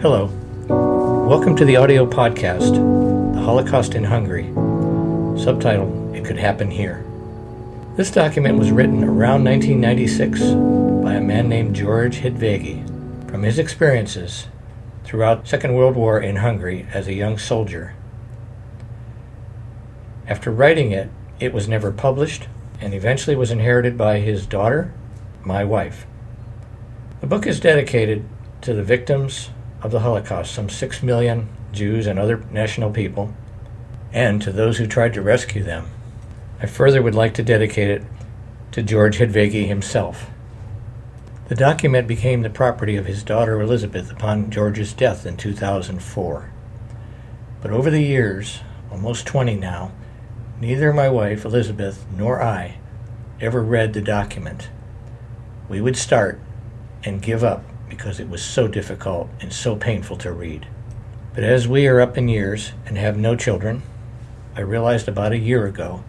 Hello. Welcome to the audio podcast, The Holocaust in Hungary. Subtitle, It Could Happen Here. This document was written around 1996 by a man named George Hidveghy from his experiences throughout the Second World War in Hungary as a young soldier. After writing it, it was never published and eventually was inherited by his daughter, my wife. The book is dedicated to the victims of the Holocaust, some 6 million Jews and other national people, and to those who tried to rescue them. I further would like to dedicate it to George Hidveghy himself. The document became the property of his daughter Elizabeth upon George's death in 2004. But over the years, almost 20 now, neither my wife Elizabeth nor I ever read the document. We would start and give up because it was so difficult and so painful to read. But as we are up in years and have no children, I realized about a year ago,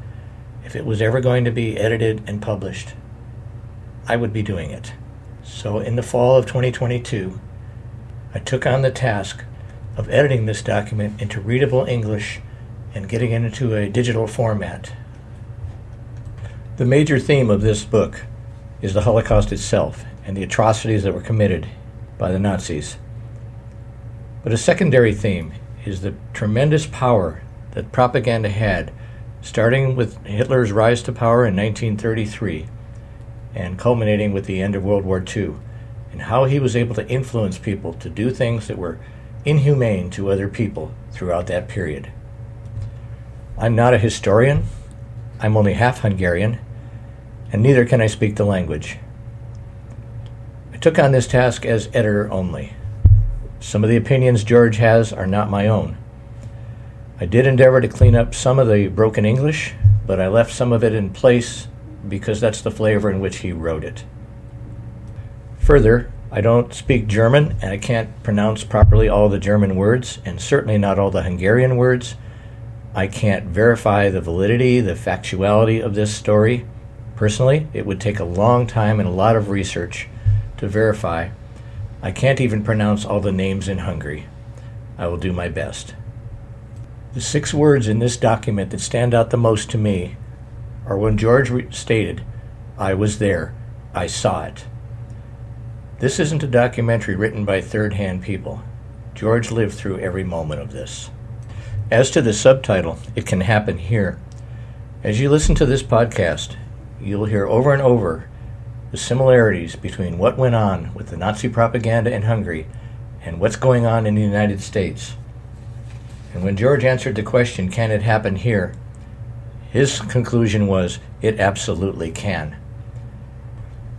if it was ever going to be edited and published, I would be doing it. So in the fall of 2022, I took on the task of editing this document into readable English and getting it into a digital format. The major theme of this book is the Holocaust itself and the atrocities that were committed by the Nazis. But a secondary theme is the tremendous power that propaganda had, starting with Hitler's rise to power in 1933 and culminating with the end of World War II, and how he was able to influence people to do things that were inhumane to other people throughout that period. I'm not a historian, I'm only half Hungarian, and neither can I speak the language. I took on this task as editor only. Some of the opinions George has are not my own. I did endeavor to clean up some of the broken English, but I left some of it in place because that's the flavor in which he wrote it. Further, I don't speak German, and I can't pronounce properly all the German words, and certainly not all the Hungarian words. I can't verify the validity, the factuality of this story. Personally, it would take a long time and a lot of research to verify. I can't even pronounce all the names in Hungary. I will do my best. The 6 words in this document that stand out the most to me are when George stated, "I was there, I saw it." This isn't a documentary written by third-hand people. George lived through every moment of this. As to the subtitle, It Can Happen Here, as you listen to this podcast, you'll hear over and over the similarities between what went on with the Nazi propaganda in Hungary and what's going on in the United States. And when George answered the question, can it happen here? His conclusion was, it absolutely can.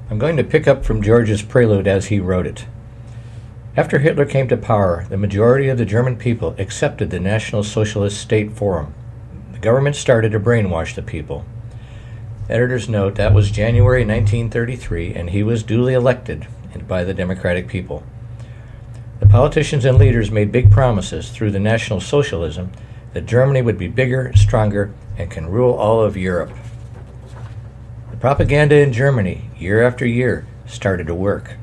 I'm going to pick up from George's prelude as he wrote it. After Hitler came to power, the majority of the German people accepted the National Socialist State Forum. The government started to brainwash the people. Editor's note, that was January 1933, and he was duly elected by the democratic people. The politicians and leaders made big promises through the National Socialism that Germany would be bigger, stronger, and can rule all of Europe. The propaganda in Germany, year after year, started to work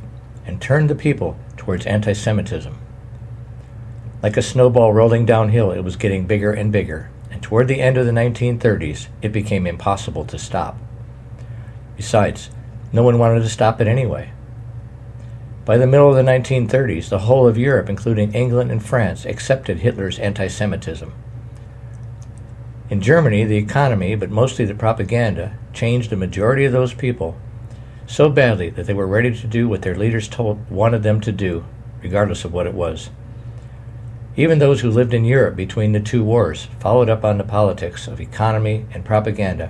and turned the people towards anti-Semitism. Like a snowball rolling downhill, it was getting bigger and bigger, and toward the end of the 1930s, it became impossible to stop. Besides, no one wanted to stop it anyway. By the middle of the 1930s, the whole of Europe, including England and France, accepted Hitler's anti-Semitism. In Germany, the economy, but mostly the propaganda, changed the majority of those people so badly that they were ready to do what their leaders wanted them to do, regardless of what it was. Even those who lived in Europe between the 2 wars followed up on the politics of economy and propaganda.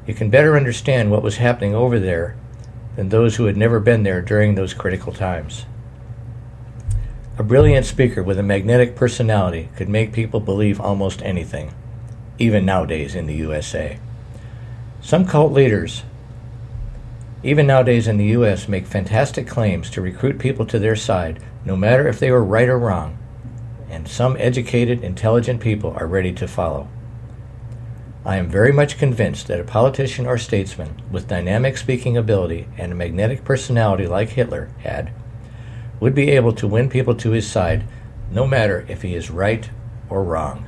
You can better understand what was happening over there than those who had never been there during those critical times. A brilliant speaker with a magnetic personality could make people believe almost anything, even nowadays in the USA. Some cult leaders, even nowadays in the US, make fantastic claims to recruit people to their side, no matter if they were right or wrong, and some educated, intelligent people are ready to follow. I am very much convinced that a politician or statesman with dynamic speaking ability and a magnetic personality like Hitler had would be able to win people to his side, no matter if he is right or wrong.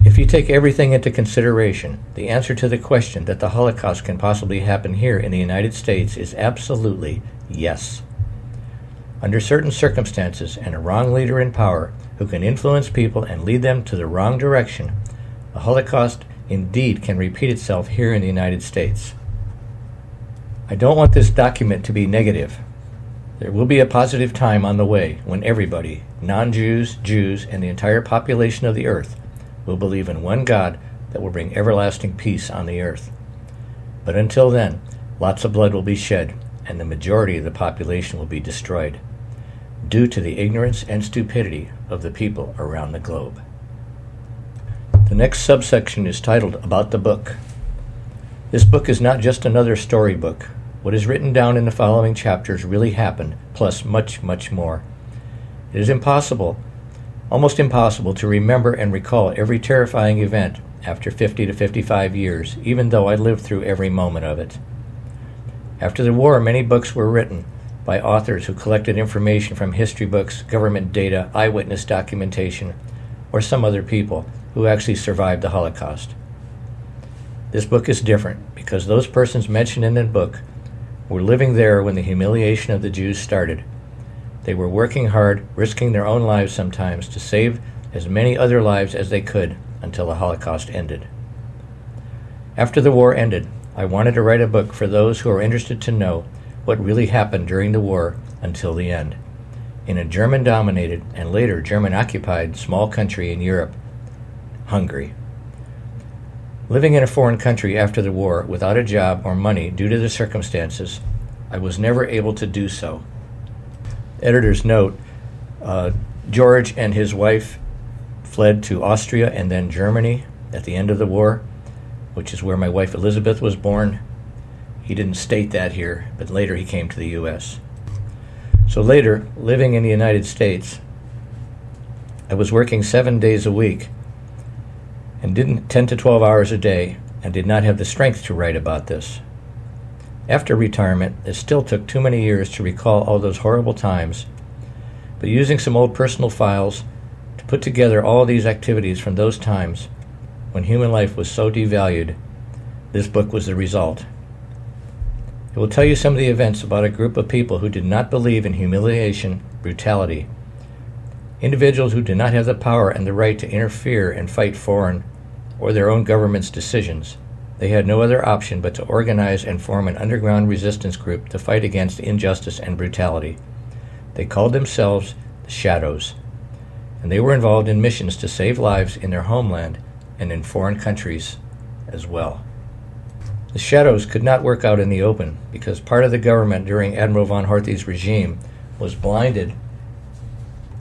If you take everything into consideration, the answer to the question that the Holocaust can possibly happen here in the United States is absolutely yes. Under certain circumstances and a wrong leader in power who can influence people and lead them to the wrong direction, the Holocaust indeed can repeat itself here in the United States. I don't want this document to be negative. There will be a positive time on the way when everybody, non-Jews, Jews, and the entire population of the earth will believe in one God that will bring everlasting peace on the earth. But until then, lots of blood will be shed, and the majority of the population will be destroyed, due to the ignorance and stupidity of the people around the globe. The next subsection is titled About the Book. This book is not just another storybook. What is written down in the following chapters really happened, plus much, much more. It is almost impossible to remember and recall every terrifying event after 50 to 55 years, even though I lived through every moment of it. After the war, many books were written by authors who collected information from history books, government data, eyewitness documentation, or some other people who actually survived the Holocaust. This book is different because those persons mentioned in the book were living there when the humiliation of the Jews started. They were working hard, risking their own lives sometimes, to save as many other lives as they could until the Holocaust ended. After the war ended, I wanted to write a book for those who are interested to know what really happened during the war until the end, in a German-dominated and later German-occupied small country in Europe, Hungary. Living in a foreign country after the war without a job or money due to the circumstances, I was never able to do so. Editor's note, George and his wife fled to Austria and then Germany at the end of the war, which is where my wife Elizabeth was born. He didn't state that here, but later he came to the U.S. So later, living in the United States, I was working 7 days a week and didn't 10 to 12 hours a day and did not have the strength to write about this. After retirement, it still took too many years to recall all those horrible times, but using some old personal files to put together all these activities from those times when human life was so devalued, this book was the result. It will tell you some of the events about a group of people who did not believe in humiliation, brutality, individuals who did not have the power and the right to interfere and fight foreign or their own government's decisions. They had no other option but to organize and form an underground resistance group to fight against injustice and brutality. They called themselves the Shadows, and they were involved in missions to save lives in their homeland and in foreign countries as well. The Shadows could not work out in the open because part of the government during Admiral von Horthy's regime was blinded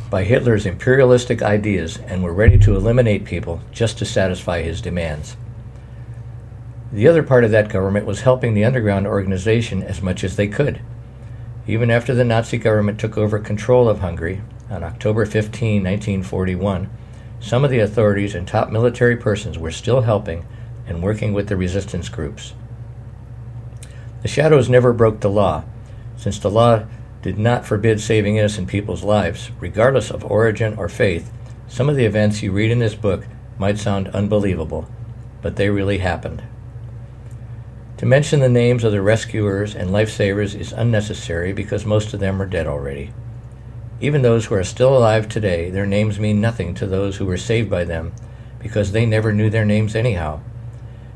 by Hitler's imperialistic ideas and were ready to eliminate people just to satisfy his demands. The other part of that government was helping the underground organization as much as they could. Even after the Nazi government took over control of Hungary on October 15, 1941, some of the authorities and top military persons were still helping and working with the resistance groups. The Shadows never broke the law, since the law did not forbid saving innocent people's lives. Regardless of origin or faith, some of the events you read in this book might sound unbelievable, but they really happened. To mention the names of the rescuers and lifesavers is unnecessary because most of them are dead already. Even those who are still alive today, their names mean nothing to those who were saved by them because they never knew their names anyhow,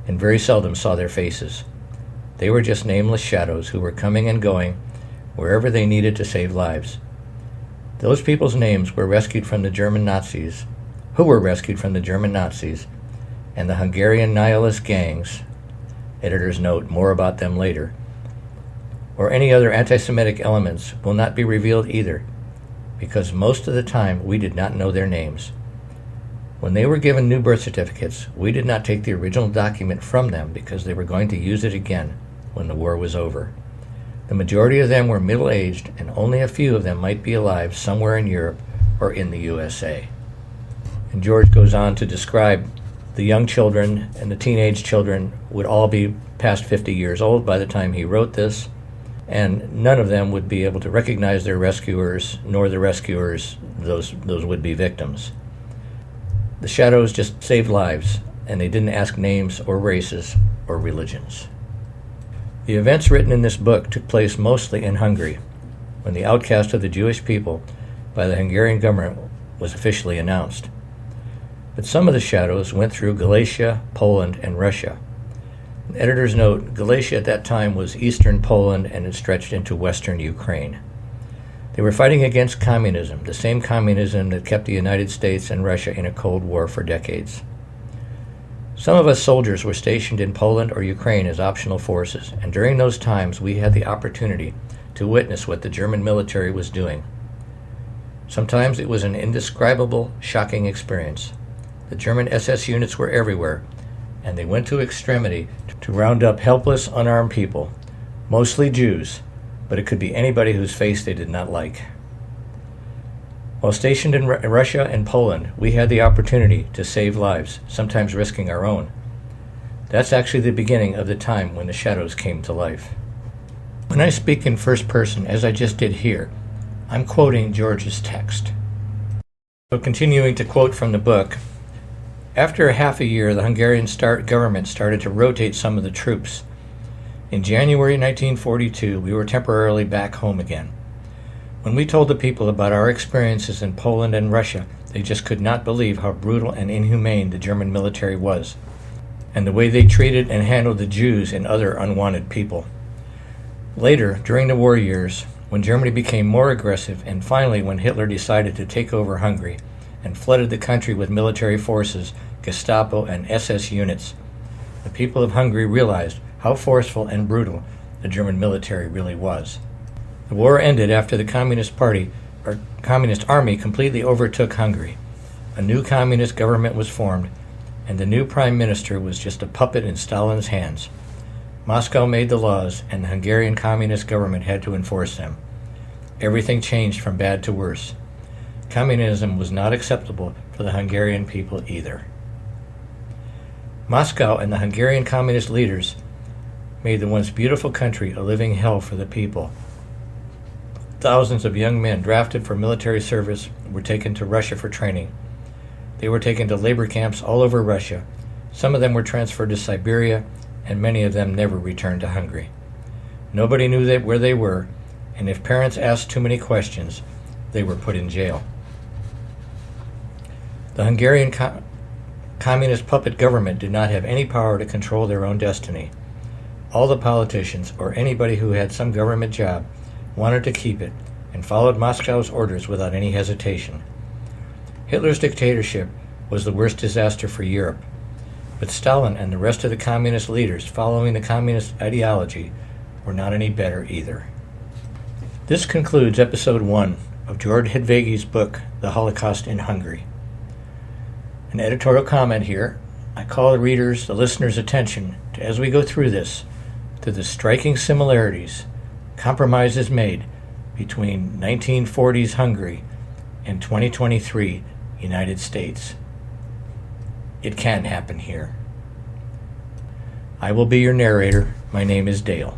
and very seldom saw their faces. They were just nameless shadows who were coming and going wherever they needed to save lives. Those people's names were rescued from the German Nazis, and the Hungarian nihilist gangs, editor's note, more about them later, or any other anti-Semitic elements will not be revealed either, because most of the time we did not know their names. When they were given new birth certificates, we did not take the original document from them because they were going to use it again when the war was over. The majority of them were middle-aged, and only a few of them might be alive somewhere in Europe or in the USA. And George goes on to describe the young children and the teenage children would all be past 50 years old by the time he wrote this. and none of them would be able to recognize their rescuers, nor the rescuers those would-be victims. The shadows just saved lives, and they didn't ask names or races or religions. The events written in this book took place mostly in Hungary, when the outcast of the Jewish people by the Hungarian government was officially announced. But some of the shadows went through Galicia, Poland, and Russia. An editor's note, Galicia at that time was eastern Poland and it stretched into western Ukraine. They were fighting against communism, the same communism that kept the United States and Russia in a Cold War for decades. Some of us soldiers were stationed in Poland or Ukraine as optional forces, and during those times we had the opportunity to witness what the German military was doing. Sometimes it was an indescribable, shocking experience. The German SS units were everywhere, and they went to extremity to round up helpless, unarmed people, mostly Jews, but it could be anybody whose face they did not like. While stationed in Russia and Poland, we had the opportunity to save lives, sometimes risking our own. That's actually the beginning of the time when the shadows came to life. When I speak in first person, as I just did here, I'm quoting George's text. So continuing to quote from the book, after a half a year, the Hungarian government started to rotate some of the troops. In January 1942, we were temporarily back home again. When we told the people about our experiences in Poland and Russia, they just could not believe how brutal and inhumane the German military was, and the way they treated and handled the Jews and other unwanted people. Later, during the war years, when Germany became more aggressive, and finally when Hitler decided to take over Hungary and flooded the country with military forces, Gestapo, and SS units, the people of Hungary realized how forceful and brutal the German military really was. The war ended after the Communist Army completely overtook Hungary. A new communist government was formed, and the new prime minister was just a puppet in Stalin's hands. Moscow made the laws, and the Hungarian communist government had to enforce them. Everything changed from bad to worse. Communism was not acceptable for the Hungarian people either. Moscow and the Hungarian communist leaders made the once beautiful country a living hell for the people. Thousands of young men drafted for military service were taken to Russia for training. They were taken to labor camps all over Russia. Some of them were transferred to Siberia, and many of them never returned to Hungary. Nobody knew where they were, and if parents asked too many questions, they were put in jail. The Hungarian communist puppet government did not have any power to control their own destiny. All the politicians, or anybody who had some government job, wanted to keep it and followed Moscow's orders without any hesitation. Hitler's dictatorship was the worst disaster for Europe, but Stalin and the rest of the communist leaders following the communist ideology were not any better either. This concludes episode 1 of George Hidveghy's book, The Holocaust in Hungary. An editorial comment here. I call the readers, the listeners' attention to, as we go through this, to the striking similarities, compromises made between 1940s Hungary and 2023 United States. It can happen here. I will be your narrator. My name is Dale.